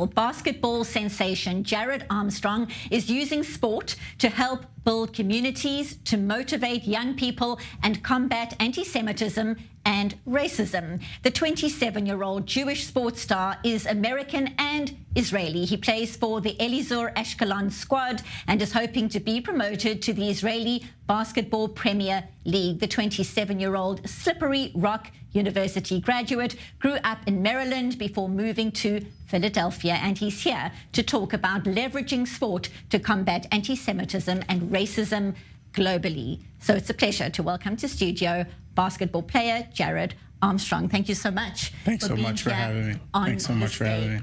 international. Basketball sensation Jared Armstrong is using sport to help build communities, to motivate young people and combat anti-Semitism and racism. The 27-year-old Jewish sports star is American and Israeli. He plays for the Elizur Ashkelon squad and is hoping to be promoted to the Israeli Basketball Premier League. The 27-year-old Slippery Rock University graduate grew up in Maryland before moving to Philadelphia, and he's here to talk about leveraging sport to combat anti-Semitism and racism globally. So it's a pleasure to welcome to studio basketball player Jared Armstrong. Thank you so much. Thanks so much for having me. Thanks so much for having me.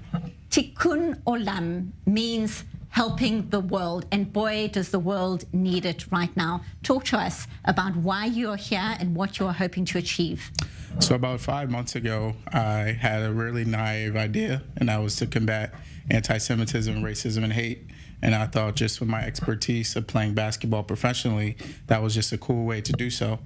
Tikkun Olam means helping the world, and boy, does the world need it right now. Talk to us about why you are here and what you are hoping to achieve. So about 5 months ago, I had a really naive idea, and that was to combat anti-Semitism, racism, and hate. And I thought just with my expertise of playing basketball professionally, that was just a cool way to do so.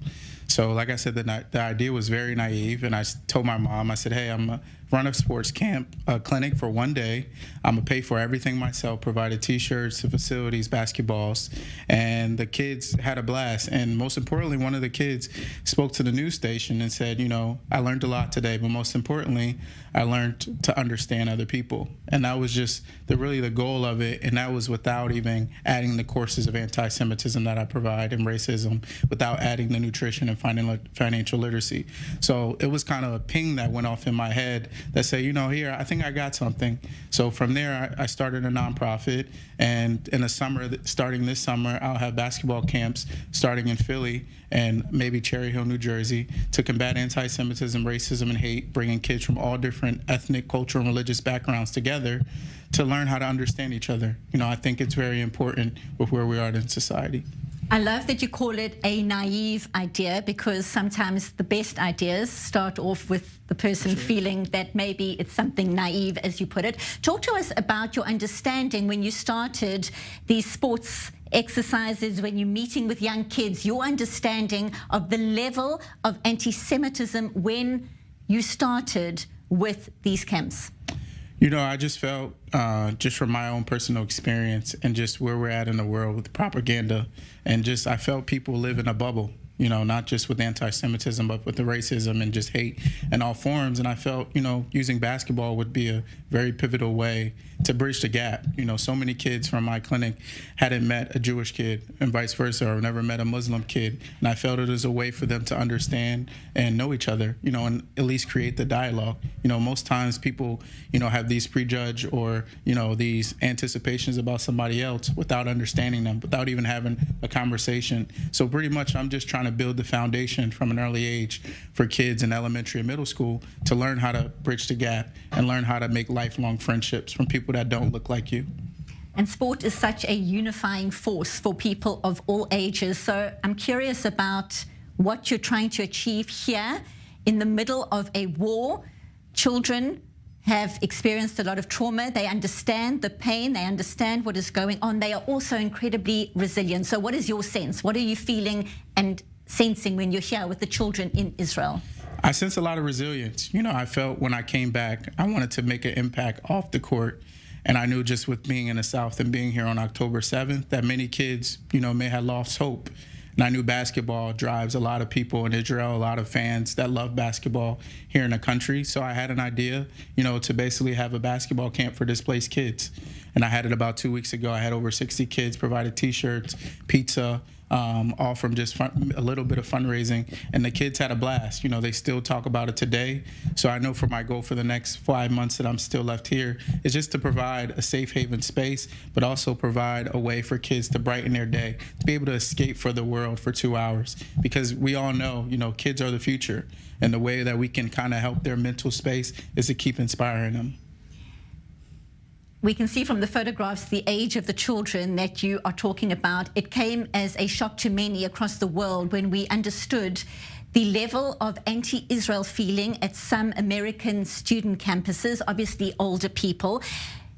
So like I said, the idea was very naive, and I told my mom, I said, hey, I'm going to run a sports camp, a clinic for one day. I'm going to pay for everything myself, provided T-shirts, the facilities, basketballs, and the kids had a blast. And most importantly, one of the kids spoke to the news station and said, you know, I learned a lot today, but most importantly, I learned to understand other people. And that was just really the goal of it, and that was without even adding the courses of anti-Semitism that I provide and racism, without adding the nutrition and financial literacy. So it was kind of a ping that went off in my head that said, you know, here, I think I got something. So from there, I started a nonprofit, and in the summer, starting this summer, I'll have basketball camps starting in Philly and maybe Cherry Hill, New Jersey, to combat anti-Semitism, racism, and hate, bringing kids from all different ethnic, cultural, and religious backgrounds together to learn how to understand each other. You know, I think it's very important with where we are in society. I love that you call it a naive idea, because sometimes the best ideas start off with the person feeling that maybe it's something naive, as you put it. Talk to us about your understanding when you started these sports exercises, when you're meeting with young kids, your understanding of the level of anti-Semitism when you started with these camps. You know, I just felt, just from my own personal experience and just where we're at in the world with propaganda, and just I felt people live in a bubble, you know, not just with anti-Semitism, but with the racism and just hate in all forms. And I felt, you know, using basketball would be a very pivotal way to bridge the gap. You know, so many kids from my clinic hadn't met a Jewish kid and vice versa, or never met a Muslim kid. And I felt it was a way for them to understand and know each other, you know, and at least create the dialogue. You know, most times people, you know, have these prejudge or, you know, these anticipations about somebody else without understanding them, without even having a conversation. So pretty much I'm just trying to build the foundation from an early age for kids in elementary and middle school to learn how to bridge the gap and learn how to make lifelong friendships from people that don't look like you. And sport is such a unifying force for people of all ages. So I'm curious about what you're trying to achieve here in the middle of a war. Children have experienced a lot of trauma. They understand the pain. They understand what is going on. They are also incredibly resilient. So what is your sense? What are you feeling and sensing when you're here with the children in Israel? I sense a lot of resilience. You know, I felt when I came back, I wanted to make an impact off the court. And I knew just with being in the South and being here on October 7th, that many kids, you know, may have lost hope. And I knew basketball drives a lot of people in Israel, a lot of fans that love basketball here in the country. So I had an idea, you know, to basically have a basketball camp for displaced kids. And I had it about 2 weeks ago. I had over 60 kids, provided T-shirts, pizza, all from just a little bit of fundraising, and the kids had a blast. You know, they still talk about it today. So I know for my goal for the next 5 months that I'm still left here is just to provide a safe haven space, but also provide a way for kids to brighten their day, to be able to escape for the world for 2 hours. Because we all know, you know, kids are the future, and the way that we can kind of help their mental space is to keep inspiring them. We can see from the photographs the age of the children that you are talking about. It came as a shock to many across the world when we understood the level of anti-Israel feeling at some American student campuses, obviously older people.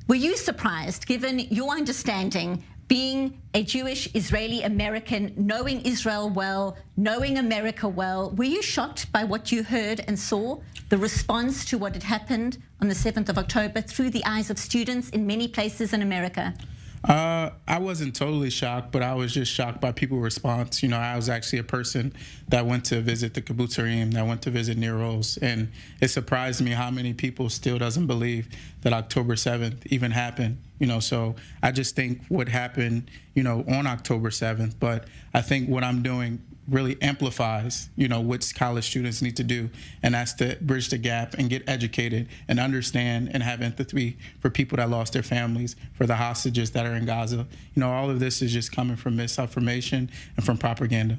Were you surprised, given your understanding being a Jewish Israeli American, knowing Israel well, knowing America well, were you shocked by what you heard and saw, the response to what had happened on the 7th of October through the eyes of students in many places in America? I wasn't totally shocked, but I was just shocked by people's response. You know, I was actually a person that went to visit the Kibbutzim, that went to visit Nir Oz, and it surprised me how many people still doesn't believe that October 7th even happened. You know, so I just think what happened, you know, on October 7th, but I think what I'm doing really amplifies, you know, what college students need to do, and that's to bridge the gap and get educated and understand and have empathy for people that lost their families, for the hostages that are in Gaza. You know, all of this is just coming from misinformation and from propaganda.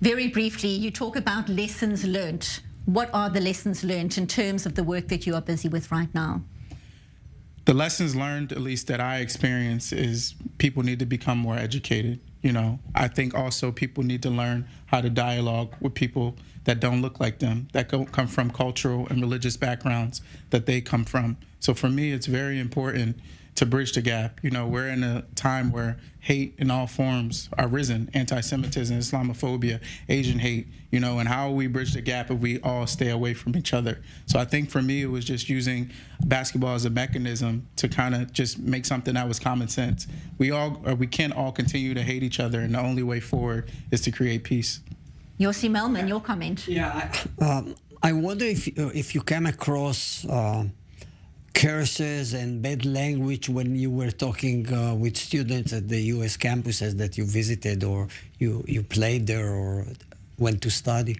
Very briefly, you talk about lessons learned. What are the lessons learned in terms of the work that you are busy with right now? The lessons learned, at least that I experience, is people need to become more educated. You know, I think also people need to learn how to dialogue with people that don't look like them, that come from cultural and religious backgrounds that they come from. So for me, it's very important to bridge the gap. You know, we're in a time where hate in all forms are risen, anti-Semitism, Islamophobia, Asian hate, you know, and how will we bridge the gap if we all stay away from each other? So I think for me, it was just using basketball as a mechanism to kind of just make something that was common sense. We can't all continue to hate each other, and the only way forward is to create peace. Yossi Melman, your comment. Yeah, I wonder if you came across curses and bad language when you were talking with students at the U.S. campuses that you visited, or you played there or went to study?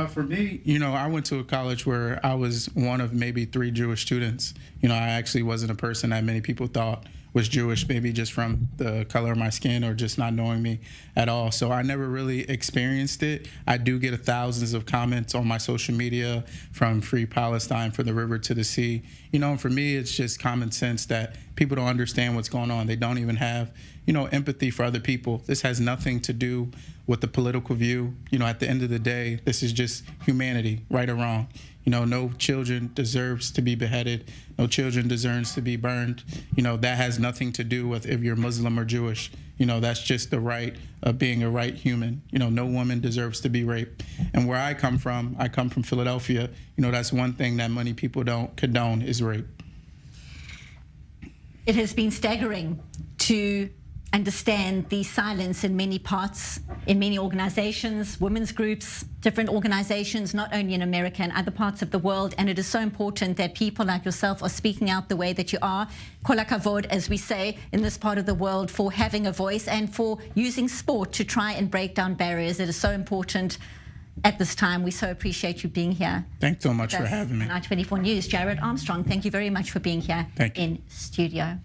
For me, you know, I went to a college where I was one of maybe 3 Jewish students. You know, I actually wasn't a person that many people thought was Jewish, maybe just from the color of my skin or just not knowing me at all. So I never really experienced it. I do get thousands of comments on my social media from Free Palestine, from the river to the sea. You know, and for me, it's just common sense that people don't understand what's going on. They don't even have, you know, empathy for other people. This has nothing to do with the political view. You know, at the end of the day, this is just humanity, right or wrong. You know, no children deserves to be beheaded. No children deserves to be burned. You know, that has nothing to do with if you're Muslim or Jewish. You know, that's just the right of being a right human. You know, no woman deserves to be raped. And where I come from Philadelphia, you know, that's one thing that many people don't condone is rape. It has been staggering to understand the silence in many parts, in many organizations, women's groups, different organizations, not only in America and other parts of the world. And it is so important that people like yourself are speaking out the way that you are. Kol hakavod, as we say in this part of the world, for having a voice and for using sport to try and break down barriers. It is so important at this time. We so appreciate you being here. Thanks so much for having me. On I-24 News, Jared Armstrong, thank you very much for being here Thank you. in studio.